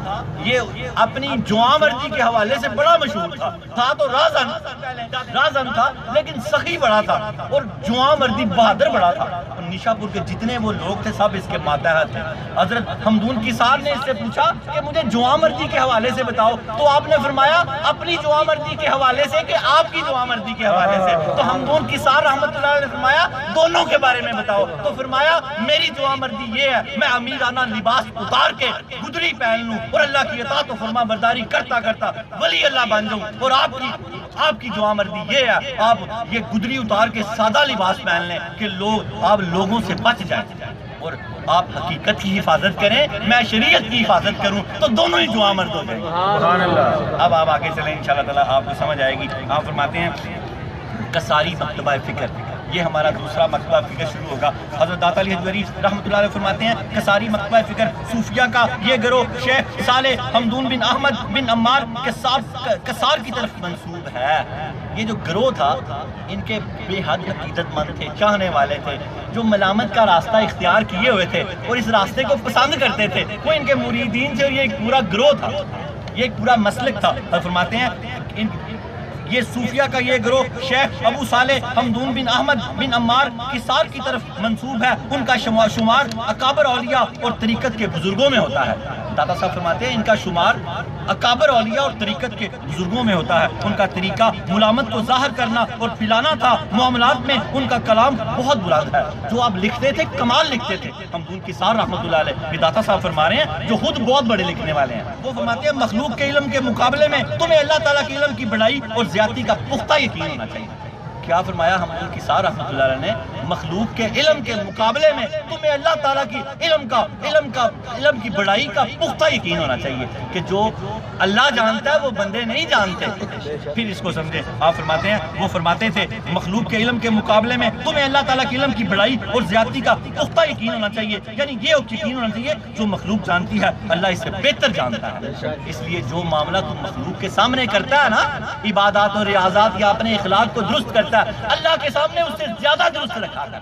یہ اپنی جوامردی کے حوالے سے بڑا مشہور تھا تو رازن تھا لیکن سخی بڑا تھا اور جوامردی بہادر بڑا تھا. نیشا پور کے جتنے وہ لوگ تھے سب اس کے ماتحت تھے. حضرت حمدون کسار نے اس سے پوچھا کہ مجھے جوامردی کے حوالے سے بتاؤ تو آپ نے فرمایا اپنی جوامردی کے حوالے سے کہ آپ کی جوامردی کے حوالے سے. تو حمدون کسار رحمۃ اللہ نے فرمایا دونوں کے بارے میں بتاؤ. تو فرمایا میری جوامردی یہ ہے میں امیرانہ لباس اتار کے گدڑی پہن لوں اور اللہ کی اطاعت و فرما برداری کرتا کرتا ولی اللہ بن جاؤں. اور آپ کی جوامردی یہ ہے آپ یہ گدڑی اتار کے سادہ لباس پہن لیں کہ آپ لوگوں سے بچ جائیں اور آپ حقیقت کی حفاظت کریں میں شریعت کی حفاظت کروں تو دونوں ہی جوامرد ہو جائیں. اب آپ آگے چلیں انشاءاللہ تعالیٰ آپ کو سمجھ آئے گی. آپ فرماتے ہیں کساری مکتبہ فکر یہ ہمارا دوسرا مکتبہ فکر شروع ہوگا. حضرت داتا علی حجویری رحمۃ اللہ علیہ فرماتے ہیں کساری مکتبہ فکر صوفیہ کا یہ گروہ شیخ صالح حمدون بن احمد بن عمار کسار کی طرف منسوب ہے. یہ جو گروہ تھا ان کے بے حد عقیدت مند تھے، چاہنے والے تھے، جو ملامت کا راستہ اختیار کیے ہوئے تھے اور اس راستے کو پسند کرتے تھے، وہ ان کے مریدین تھے اور یہ ایک پورا گروہ تھا، یہ ایک پورا مسلک تھا۔ اور فرماتے ہیں یہ صوفیہ کا یہ گروہ شیخ ابو صالح حمدون بن احمد بن عمار قصار کی طرف منسوب ہے، ان کا شمار اکابر اولیاء اور طریقت کے بزرگوں میں ہوتا ہے۔ داتا صاحب فرماتے ہیں ان کا شمار اکابر اولیاء اور طریقت کے بزرگوں میں ہوتا ہے، ان کا طریقہ ملامت کو ظاہر کرنا اور پلانا تھا، معاملات میں ان کا کلام بہت بلند ہے، جو آپ لکھتے تھے کمال لکھتے تھے۔ حمدون قصار رحمۃ اللہ علیہ بھی داتا صاحب فرما رہے ہیں جو خود بہت بڑے لکھنے والے ہیں، وہ فرماتے ہیں مخلوق کے علم کے مقابلے میں تمہیں اللہ تعالیٰ کے علم کی بڑائی اور زیادتی کا پختہ یقین ہونا چاہیے۔ کیا فرمایا حمدون قصار رحمۃ اللہ علیہ نے؟ مخلوق کے علم کے مقابلے میں تمہیں اللہ تعالیٰ کی علم کی بڑائی کا پختہ یقین ہونا چاہیے کہ جو اللہ جانتا ہے وہ بندے نہیں جانتے۔ پھر اس کو سمجھے، آپ فرماتے ہیں وہ فرماتے تھے مخلوق کے علم کے مقابلے میں تمہیں اللہ تعالیٰ کے علم کی بڑائی اور زیادتی کا پختہ یقین ہونا چاہیے، یعنی یہ یقین ہونا چاہیے جو مخلوق جانتی ہے اللہ اس سے بہتر جانتا ہے۔ اس لیے جو معاملہ تم مخلوق کے سامنے کرتا ہے نا، عبادات اور ریاضات یا اپنے اخلاق کو درست کرتا ہے، اللہ کے سامنے اس سے زیادہ درست رکھا ہے۔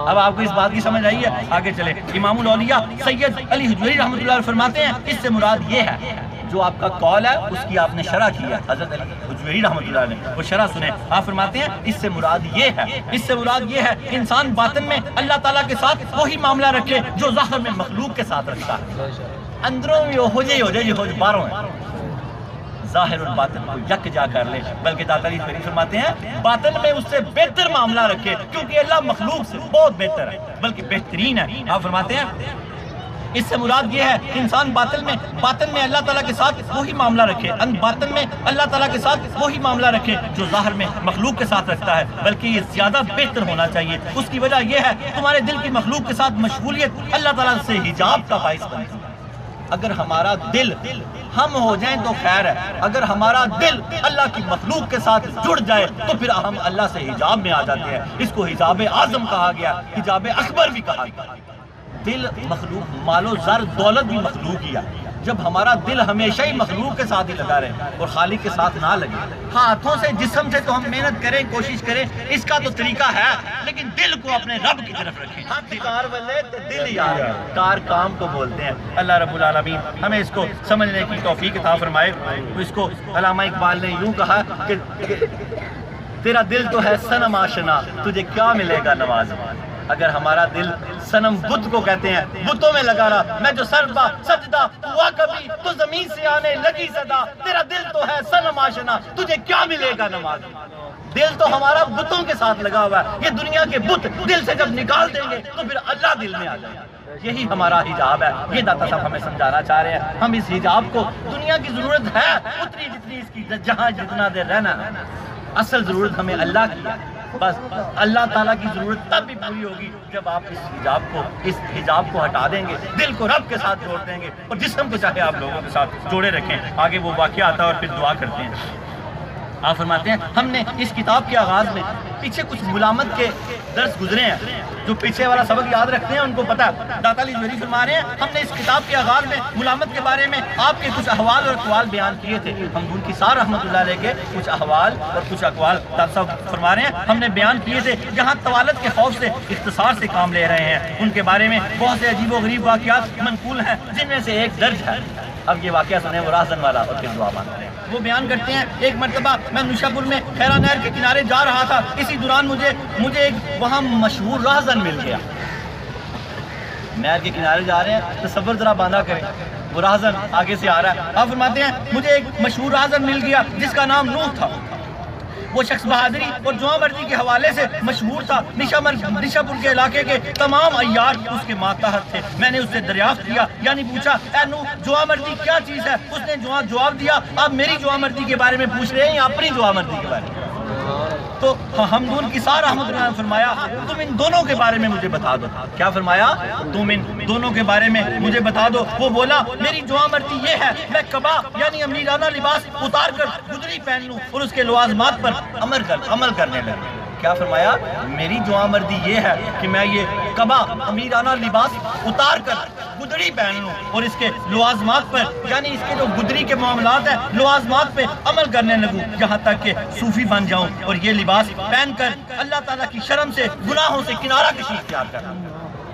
اب آپ کو اس بات کی سمجھ آئی ہے؟ آگے چلے۔ امام الاولیاء سید علی حجویری رحمۃ اللہ علیہ فرماتے ہیں اس سے مراد یہ ہے جو آپ کا قول ہے اس کی آپ نے شرح کی ہے، حضرت علی حجویری رحمۃ اللہ علیہ وہ شرح سنیں۔ آپ فرماتے ہیں اس سے مراد یہ ہے انسان باطن میں اللہ تعالیٰ کے ساتھ وہی معاملہ رکھے جو ظاہر میں مخلوق کے ساتھ رکھتا ہے، اندروں میں ہو جائے جو باہروں ہے، ظاہر اور باطن کو یک جا کر لے، بلکہ داتا علی حجویری فرماتے ہیں باطن میں اس سے بہتر معاملہ رکھے، کیونکہ اللہ مخلوق سے بہت بہتر ہے بلکہ بہترین ہے۔ آپ فرماتے ہیں اس سے مراد یہ ہے انسان باطن میں اللہ تعالیٰ کے ساتھ وہی معاملہ رکھے، باطن میں اللہ تعالیٰ کے ساتھ وہی معاملہ رکھے جو ظاہر میں مخلوق کے ساتھ رکھتا ہے، بلکہ یہ زیادہ بہتر ہونا چاہیے۔ اس کی وجہ یہ ہے تمہارے دل کی مخلوق کے ساتھ مشغولیت اللہ تعالیٰ سے حجاب کا باعث بنتی ہے۔ اگر ہمارا دل ہم ہو جائیں تو خیر ہے، اگر ہمارا دل اللہ کی مخلوق کے ساتھ جڑ جائے تو پھر ہم اللہ سے حجاب میں آ جاتے ہیں۔ اس کو حجاب اعظم کہا گیا، حجاب اکبر بھی کہا گیا۔ دل مخلوق، مال و زر دولت بھی مخلوق ہی ہے۔ جب ہمارا دل ہمیشہ ہی مخلوق کے ساتھ ہی لگا رہے اور خالق کے ساتھ نہ لگے، ہاتھوں سے جسم سے تو ہم محنت کریں، کوشش کریں، اس کا تو طریقہ ہے، لیکن دل کو اپنے رب کی طرف رکھیں۔ کار والے تو دل یار ہے، کار کام کو بولتے ہیں۔ اللہ رب العالمین ہمیں اس کو سمجھنے کی توفیق عطا فرمائے۔ اس کو علامہ اقبال نے یوں کہا کہ تیرا دل تو ہے صنم آشنا، تجھے کیا ملے گا نواز۔ اگر ہمارا دل صنم بت کو کہتے ہیں، بتوں میں لگا رہا، میں جو سربا سجدہ ہوا کبھی تو زمین سے آنے لگی صدا، تیرا دل تو ہے صنم آشنا، تجھے کیا ملے گا نماز۔ دل تو ہمارا بتوں کے ساتھ لگا ہوا ہے، یہ دنیا کے بت دل سے جب نکال دیں گے تو پھر اللہ دل میں آ جائے گا۔ یہی ہمارا حجاب ہے، یہ داتا صاحب ہمیں سمجھانا چاہ رہے ہیں۔ ہم اس حجاب کو، دنیا کی ضرورت ہے اتنی جتنی اس کی، جہاں جتنا دیر رہنا ہے، اصل ضرورت ہمیں اللہ کی ہے۔ بس اللہ تعالیٰ کی ضرورت تب بھی پوری ہوگی جب آپ اس حجاب کو ہٹا دیں گے، دل کو رب کے ساتھ جوڑ دیں گے اور جسم کو چاہے آپ لوگوں کے ساتھ جوڑے رکھیں۔ آگے وہ واقعہ آتا ہے اور پھر دعا کرتے ہیں۔ آپ فرماتے ہیں ہم نے اس کتاب کے آغاز میں پیچھے کچھ ملامت کے درس گزرے ہیں، جو پیچھے والا سبق یاد رکھتے ہیں ان کو پتہ ہے۔ داتا علی حجویری فرما رہے ہیں ہم نے اس کتاب کے آغاز میں ملامت کے بارے میں آپ کے کچھ احوال اور اقوال بیان کیے تھے۔ حمدون قصار رحمۃ اللہ علیہ کے کچھ احوال اور کچھ اقوال داتا صاحب فرما رہے ہیں ہم نے بیان کیے تھے، جہاں طوالت کے خوف سے اختصار سے کام لے رہے ہیں۔ ان کے بارے میں بہت سے عجیب و غریب واقعات منقول ہیں، جن میں سے ایک درج ہے۔ اب یہ واقعہ سنیں، وہ راہزن والا، اور پھر دعا مانگتے ہیں۔ وہ بیان کرتے ہیں ایک مرتبہ میں نوشہ پور میں خیرہ نہر کے کنارے جا رہا تھا، اسی دوران مجھے ایک وہاں مشہور راہزن مل گیا۔ نہر کے کنارے جا رہے ہیں، تصور ذرا باندھا کریں، وہ راہزن آگے سے آ رہا ہے۔ آپ فرماتے ہیں مجھے ایک مشہور راہزن مل گیا جس کا نام نوح تھا۔ وہ شخص بہادری اور جواں مردی کے حوالے سے مشہور تھا۔ نشا پور کے علاقے کے تمام عیار اس کے ماتحت تھے۔ میں نے اس سے دریافت کیا، یعنی پوچھا اے نوح جواں مردی کیا چیز ہے؟ اس نے جواب دیا آپ میری جواں مردی کے بارے میں پوچھ رہے ہیں یا اپنی جواں مردی کے بارے میں؟ تو حمدون قصار رحمۃ اللہ نے فرمایا تم ان دونوں کے بارے میں مجھے بتا دو۔ کیا فرمایا؟ تم ان دونوں کے بارے میں مجھے بتا دو۔ وہ بولا میری جواں مردی یہ ہے میں قبا یعنی امیرانہ لباس اتار کر گدری پہن لوں اور اس کے لوازمات پر عمل کرنے لگوں۔ کیا فرمایا؟ میری جواں مردی یہ ہے کہ میں یہ کبا امیرانہ لباس اتار کر گدڑی پہن لوں اور اس کے لوازمات پر یعنی اس کے جو گدڑی کے معاملات ہیں لوازمات پہ عمل کرنے لگوں یہاں تک کہ صوفی بن جاؤں اور یہ لباس پہن کر اللہ تعالیٰ کی شرم سے گناہوں سے کنارہ کشی اختیار کروں.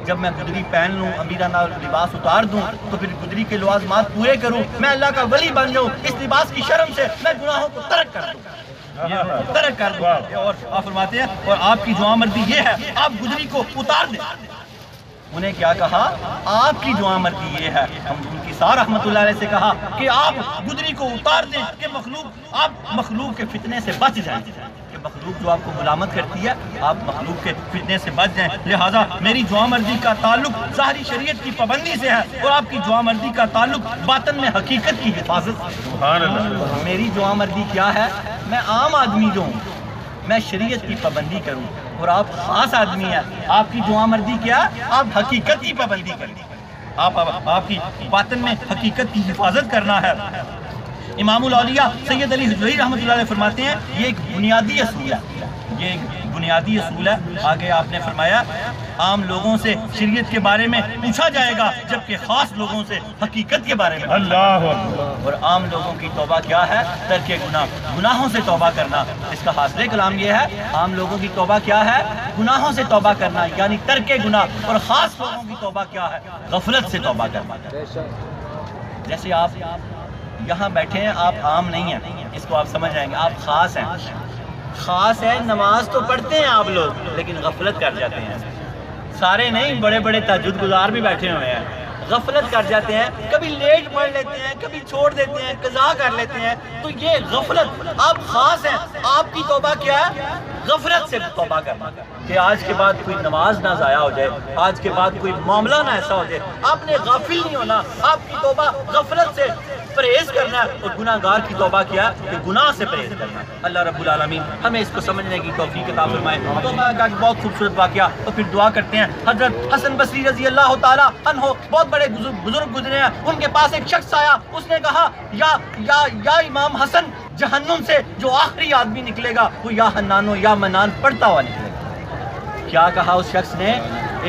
جب میں گدڑی پہن لوں امیرانہ لباس اتار دوں تو پھر گدڑی کے لوازمات پورے کروں میں اللہ کا ولی بن جاؤں اس لباس کی شرم سے میں گناہوں کو ترک کر دوں ترک کر دوں. اور آپ فرماتے ہیں اور آپ کی جوان مردی یہ ہے آپ گدڑی کو اتار دیں. انہیں کیا کہا آپ کی جوان مردی یہ ہے. ہم ان کی سار رحمت اللہ علیہ سے کہا کہ آپ گدڑی کو اتار دیں کہ آپ مخلوق کے فتنے سے بچ جائیں کہ مخلوق جو آپ کو غلامت کرتی ہے آپ مخلوق کے فتنے سے بچ جائیں. لہٰذا میری جوان مردی کا تعلق ظاہری شریعت کی پابندی سے ہے اور آپ کی جوان مردی کا تعلق باطن میں حقیقت کی حفاظت سے. سبحان اللہ. میری جوان مردی کیا ہے میں عام آدمی جو ہوں میں شریعت کی پابندی کروں اور آپ خاص آدمی ہیں آپ کی جوان مردی کیا آپ حقیقت کی پابندی کریں آپ کی باطن میں حقیقت کی حفاظت کرنا ہے. امام الاولیاء سید علی حجویری رحمۃ اللہ علیہ فرماتے ہیں یہ ایک بنیادی اصول ہے. آگے آپ نے فرمایا عام لوگوں سے شریعت کے بارے میں پوچھا جائے گا جبکہ خاص لوگوں سے حقیقت کے بارے میں. اللہ اور عام لوگوں کی توبہ کیا ہے ترک گناہوں سے توبہ کرنا. اس کا حاصل کلام یہ ہے عام لوگوں کی توبہ کیا ہے گناہوں سے توبہ کرنا یعنی ترک گناہ اور خاص لوگوں کی توبہ کیا ہے غفلت سے توبہ کرنا. جیسے آپ یہاں بیٹھے ہیں آپ عام نہیں ہیں اس کو آپ سمجھ جائیں گے آپ خاص ہیں. خاص ہے نماز تو پڑھتے ہیں آپ لوگ لیکن غفلت کر جاتے ہیں. سارے نہیں بڑے بڑے تہجد گزار بھی بیٹھے ہوئے ہیں غفلت کر جاتے ہیں کبھی لیٹ پڑھ لیتے ہیں کبھی چھوڑ دیتے ہیں قضا کر لیتے ہیں تو یہ غفلت. آپ خاص ہیں آپ کی توبہ کیا ہے غفلت سے توبہ کرنا کہ آج کے بعد کوئی نماز نہ ضائع ہو جائے آج کے بعد کوئی معاملہ نہ ایسا ہو جائے. آپ نے غافل نہیں ہونا آپ کی توبہ غفلت سے پرہیز کرنا ہے اور گناہ گار کی توبہ کیا کہ گناہ سے پرہیز کرنا. اللہ رب العالمین ہمیں اس کو سمجھنے کی توفیق عطا فرمائے. توبہ کا بہت خوبصورت واقعہ اور پھر دعا کرتے ہیں. حضرت حسن بصری رضی اللہ تعالیٰ عنہ بہت بڑے بزرگ گزرے ہیں. ان کے پاس ایک شخص آیا اس نے کہا یا امام حسن جہنم سے جو آخری آدمی نکلے گا وہ یا حنان و یا منان پڑھتا ہوا نکلے گا. کیا کہا اس شخص نے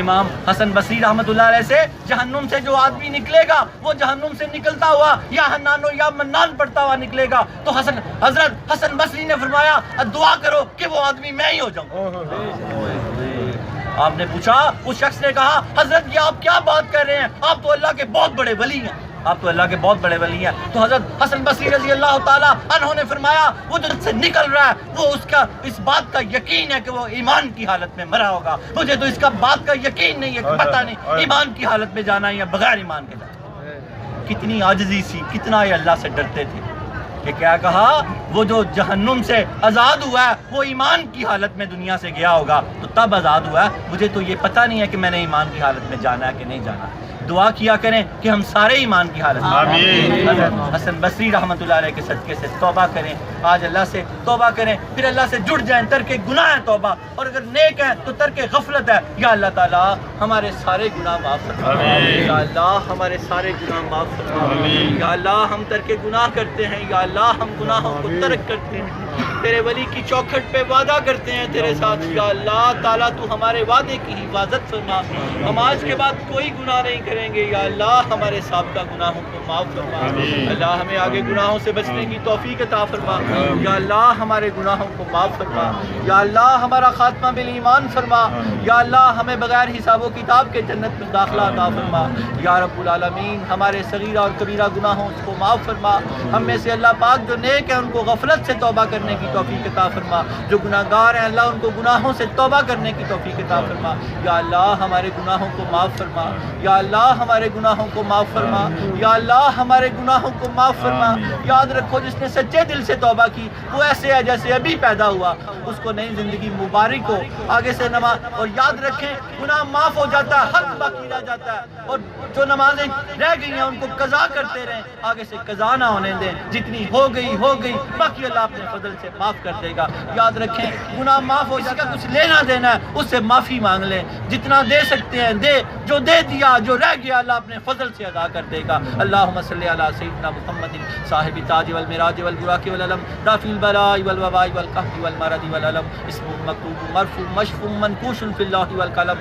امام حسن بصری رحمت اللہ علیہ سے جہنم سے جو آدمی نکلے گا وہ جہنم سے نکلتا ہوا یا حنان و یا منان پڑھتا ہوا نکلے گا. تو حضرت حسن بصری نے فرمایا دعا کرو کہ وہ آدمی میں ہی ہو جاؤں. آپ نے پوچھا اس شخص نے کہا حضرت یہ آپ کیا بات کر رہے ہیں آپ تو اللہ کے بہت بڑے ولی ہیں آپ تو اللہ کے بہت بڑے ولی ہیں. تو حضرت حسن بصری رضی اللہ تعالیٰ عنہ نے فرمایا وہ جو سے نکل رہا ہے وہ اس بات کا یقین ہے کہ وہ ایمان کی حالت میں مرا ہوگا. مجھے تو اس کا بات کا یقین نہیں ہے کہ پتہ نہیں ایمان کی حالت میں جانا ہے یا بغیر ایمان کے جانا. کتنی عاجزی سی کتنا یہ اللہ سے ڈرتے تھے کہ کیا کہا وہ جو جہنم سے آزاد ہوا ہے وہ ایمان کی حالت میں دنیا سے گیا ہوگا تو تب آزاد ہوا ہے. مجھے تو یہ پتہ نہیں ہے کہ میں نے ایمان کی حالت میں جانا ہے کہ نہیں جانا. دعا کیا کریں کہ ہم سارے ایمان کی حالت میں حضرت حسن بصری رحمت اللہ علیہ کے صدقے سے توبہ کریں. آج اللہ سے توبہ کریں پھر اللہ سے جڑ جائیں. ترک گناہ ہے توبہ اور اگر نیک ہے تو ترک غفلت ہے. یا اللہ تعالیٰ ہمارے سارے گناہ معاف فرما. یا اللہ ہمارے سارے گناہ معاف فرما. یا اللہ ہم ترک گناہ کرتے ہیں. یا اللہ ہم گناہوں کو ترک کرتے ہیں تیرے ولی کی چوکھٹ پہ وعدہ کرتے ہیں تیرے ساتھ. یا اللہ تعالیٰ تو ہمارے وعدے کی حفاظت فرما. ہم آج کے بعد کوئی گناہ نہیں کریں گے. یا اللہ ہمارے سابقہ گناہوں کو معاف فرما. اللہ ہمیں آگے گناہوں سے بچنے کی توفیق عطا فرما. یا اللہ ہمارے گناہوں کو معاف فرما. یا اللہ ہمارا خاتمہ بالایمان فرما. یا اللہ ہمیں بغیر حساب و کتاب کے جنت میں داخلہ عطا فرما. یا رب العالمین ہمارے صغیرہ اور کبیرہ گناہوں کو معاف فرما. ہم میں سے اللہ پاک جو نیک ہیں ان کو غفلت سے توبہ کرنے کی توفیق عطا فرما. جو گناہ گار ہیں اللہ ان کو گناہوں سے توبہ کرنے کی توفیق عطا فرما. یا اللہ ہمارے گناہوں کو معاف فرما. یا اللہ ہمارے گناہوں کو معاف فرما. یا اللہ ہمارے گناہوں کو معاف فرما. یاد رکھو جس نے سچے دل سے توبہ کی وہ ایسے ہے جیسے ابھی پیدا ہوا. اس کو نئی زندگی مبارک ہو. آگے سے نماز اور یاد رکھیں گناہ معاف ہو جاتا ہے حق باقی رہ جاتا ہے اور جو نمازیں رہ گئی ہیں ان کو قضا کرتے رہیں. آگے سے قضا نہ ہونے دیں. جتنی ہو گئی باقی اللہ اپنے فضل سے معاف کر دے گا. یاد رکھیں گناہ معاف ہو جائے گا. کچھ لینا دینا ہے اس سے معافی مانگ لیں. جتنا دے سکتے ہیں دے. جو دے دیا جو رہ گیا اللہ اپنے فضل سے ادا کر دے گا. اللہم صلی علی سیدنا محمد صاحب التاج والمراج والبراق والعلم رافع البلاء والوباء والقحط والمرض والعلم اسم مکتوب مرفوع مشفوع منقوش فی اللہ والقلم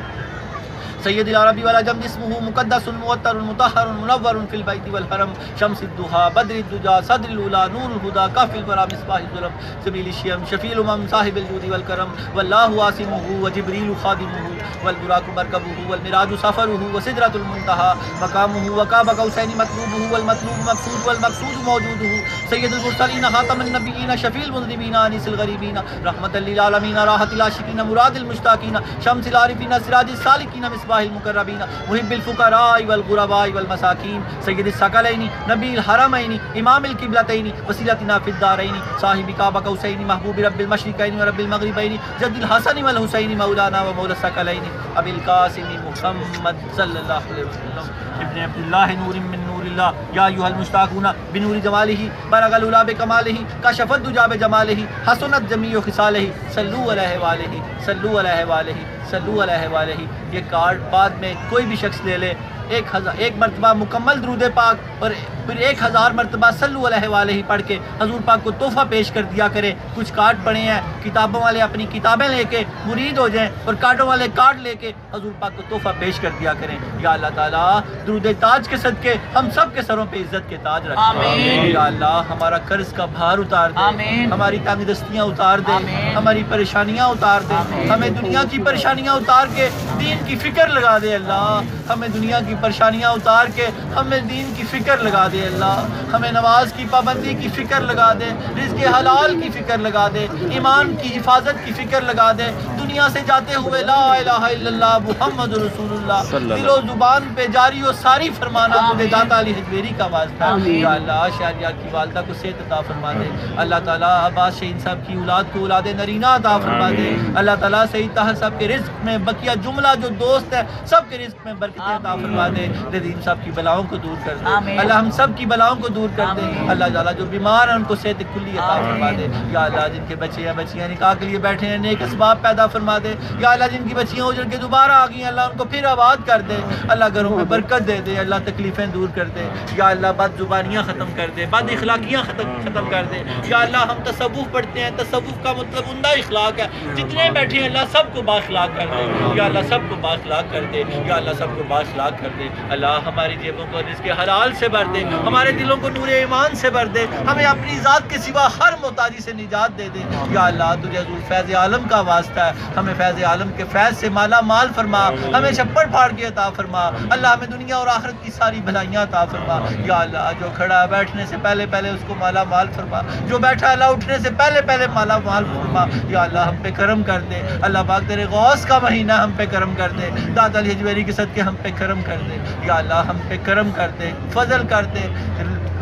سید العربی والعجم اسمه مقدس معطر مطہر منور فی البیت والحرم شمس الضحى بدر الدجى صدر الاولى نور الهدى کاف الورى مصباح الظلم سبیل الشیم شفیع الامم صاحب الجود والکرم واللہ عاصمه وجبریل خادمه والبراق مرکبه والمراج سفره وسدرۃ المنتهى مقامه وقاب قوسین مطلوبه والمطلوب مقصود والمقصود موجوده سید المرسلین خاتم النبیین شفیع المذنبین انیس الغریبین رحمۃ للعالمین راحت العاشقین مراد المشتاقین شمس العارفین سراج السالکین مصباح المقربین محب الفقراء والغرباء والمساکین سید الثقلین نبی الحرمین امام القبلتین وسیلتنا فی الدارین صاحب قاب قوسین محبوب رب المشرقین ورب المغربین جد الحسن والحسین مولانا ومولا الثقلین ابی القاسم محمد صلی اللہ علیہ وسلم ابن عبد اللہ نور من نور اللہ یا ایھا المشتاقون بنور جمالہ برق العلا بکمالہ کشف الدجی بجمالہ حسنت جمیع خصالہ صلوا علیہ وآلہ صلوا علیہ وآلہ صلوا علیہ وآلہ. یہ کارڈ بعد میں کوئی بھی شخص لے لے، ایک مرتبہ مکمل درود پاک اور پھر 1000 مرتبہ صلو علیہ وآلہ پڑھ کے حضور پاک کو تحفہ پیش کر دیا کرے. کچھ کارڈ پڑے ہیں، کتابوں والے اپنی کتابیں لے کے مرید ہو جائیں اور کارڈوں والے کارڈ لے کے حضور پاک کو تحفہ پیش کر دیا کریں. یا اللہ تعالیٰ درود تاج کے صدقے ہم سب کے سروں پہ عزت کے تاج رکھیں. یا اللہ ہمارا قرض کا بھار اتار دے، ہماری تنگ دستیاں اتار دے، ہماری پریشانیاں اتار دے، ہمیں دنیا کی پریشانیاں اتار کے دین کی فکر لگا دے. اللہ ہمیں دنیا کی پریشانیاں اتار کے ہمیں دین کی فکر لگا دے. اللہ ہمیں نماز کی پابندی کی فکر لگا دے، رزق حلال کی فکر لگا دے، ایمان کی حفاظت کی فکر لگا دے. دنیا سے جاتے ہوئے لا الہ الا اللہ محمد رسول اللہ دل و زبان پہ جاری و ساری فرمانا تجھے داتا علی حجویری کا واسطہ. یا اللہ شہریار کی والدہ کو صحت عطا فرما دے. اللہ تعالیٰ عباس شہین صاحب کی اولاد کو اولاد نرینہ عطا فرما دے. اللہ تعالیٰ سعید طاہر صاحب کے رزق میں بقیہ جملہ جو دوست ہیں سب کے رزق میں برکتیں عطا فرما دے. ندیم صاحب کی بلاؤں کو دور کر دے. اللہ ہم سب کی بلاؤں کو دور کر دے. اللہ تعالیٰ جو بیمار ہیں ان کو صحت کلی عطا فرما دے. یا اللہ جن کے بچے ہیں بچیاں نکاح کے لیے بیٹھے ہیں نیک اسباب پیدا فرما دے. یا اللہ جن کی بچیاں اجڑ کے دوبارہ آ گئی ہیں اللہ ان کو پھر آباد کر دے. اللہ گھروں میں برکت دے دے. اللہ تکلیفیں دور کر دے. یا اللہ بد زبانیاں ختم کر دے، بد اخلاقیاں ختم کر دے. یا اللہ ہم تصوف پڑھتے ہیں، تصوف کا مطلب عمدہ اخلاق ہے. جتنے بیٹھے ہیں اللہ سب کو بااخلاق کر دے. یا اللہ سب کو بااخلاق کر دے. یا اللہ سب کو بااخلاق کر دے. اللہ ہماری جیبوں کو رزق حلال سے بھر دے، ہمارے دلوں کو نور ایمان سے بھر دے، ہمیں اپنی ذات کے سوا ہر محتاجی سے نجات دے دے. یا اللہ تجھے حضور فیض عالم کا واسطہ ہے، ہمیں فیض عالم کے فیض سے مالا مال فرما، ہمیں چھپڑ پھاڑ کے عطا فرما. اللہ ہمیں دنیا اور آخرت کی ساری بھلائیاں عطا فرما. یا اللہ جو کھڑا ہے بیٹھنے سے پہلے اس کو مالا مال فرما، جو بیٹھا اللہ اٹھنے سے پہلے مالا مال فرما. یا اللہ ہم پہ کرم کر دے. اللہ پاک تیرے غوث کا مہینہ ہم پہ کرم کر دے. داتا علی حجویری کے صدقے ہم پہ کرم کر دے. یا اللہ ہم پہ کرم کر دے، فضل کر دے.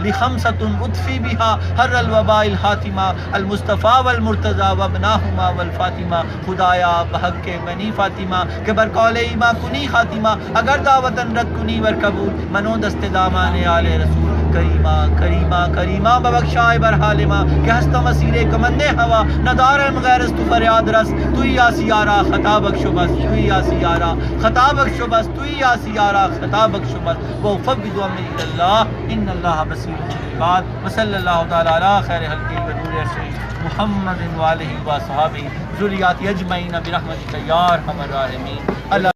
لخمسۃ اطفی بها حر الوباء الحاتمہ المصطفیٰ والمرتضیٰ وابناہما والفاطمہ. خدایا بحق کے بنی فاطمہ کہ برقول ایما کنی خاتمہ، اگر دعوتن رد کنی ور قبول منو دست دامان آل رسول. کریمہ ببخشائے برحالمہ کہ ہستہ مسیر کمند ہوا ندار غیر تو فریاد رس. تو ہی آسی یارا خطا بخشو بس، تو ہی آسی یارا خطا بخشو بس، تو ہی آسی یارا خطا بخشو بس. وفوض امری الی اللہ ان اللہ بصیر بالعباد. وصلی اللہ تعالی علی خیر خلقہ ونور عرشہ محمد وآلہ وصحبہ ذریات اجمعین برحمتک یا ارحم الراحمین.